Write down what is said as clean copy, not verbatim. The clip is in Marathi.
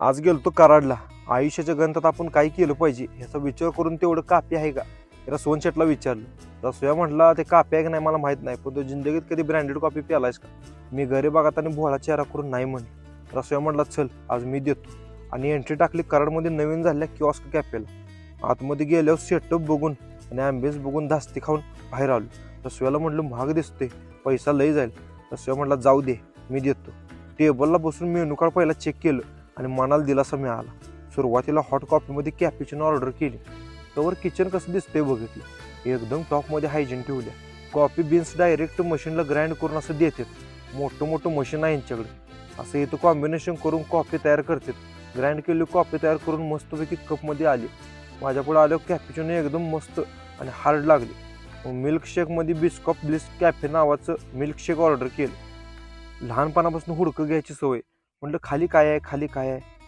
आज गेलतो कराडला. आयुष्याच्या गणितात आपण काय केलं पाहिजे ह्याचा विचार करून तेवढं कापी आहे का रसवंत शेटला विचारलं. रसोया म्हटला ते कापी आहे की नाही मला माहित नाही, पण तो जिंदगीत कधी ब्रँडेड कॉफी प्यालायस का? मी घरी बघत आणि भोळा चेहरा करून नाही म्हणलं. रसोया म्हटला चल आज मी देतो, आणि एंट्री टाकली कराडमध्ये नवीन झालेल्या किऑस्क कॅफेला. आतमध्ये गेल्यावर सेटअप बघून आणि ॲम्बियन्स बघून धास्ती खाऊन बाहेर आलो. रसोयाला म्हटलं महाग दिसते, पैसा लई जाईल. रसोया म्हटला जाऊ दे मी देतो. टेबलला बसून मेनू कार्ड पहिला चेक केलं आणि मनाला दिलासा मिळाला. सुरुवातीला हॉट कॉफीमध्ये कॅपुचिनो ऑर्डर केली. तोवर किचन कसं दिसतंय बघितलं. एकदम टॉपमध्ये हायजीन ठेवल्या. कॉफी बीन्स डायरेक्ट मशीनला ग्राइंड करून असं देतात. मोठं मशीन आहे यांच्याकडे. असं इथं कॉम्बिनेशन करून कॉफी तयार करतात. ग्राइंड केली कॉफी तयार करून मस्तपैकी कपमध्ये आली. माझ्यापुढे आल्यावर कॅपुचिनो एकदम मस्त आणि हार्ड लागली. मग मिल्कशेकमध्ये बिस्कॉप ब्लिस कॅफे नावाचं मिल्कशेक ऑर्डर केलं. लहानपणापासून हुडकं घ्यायची सवय. म्हटलं खाली काय आहे खाली काय आहे.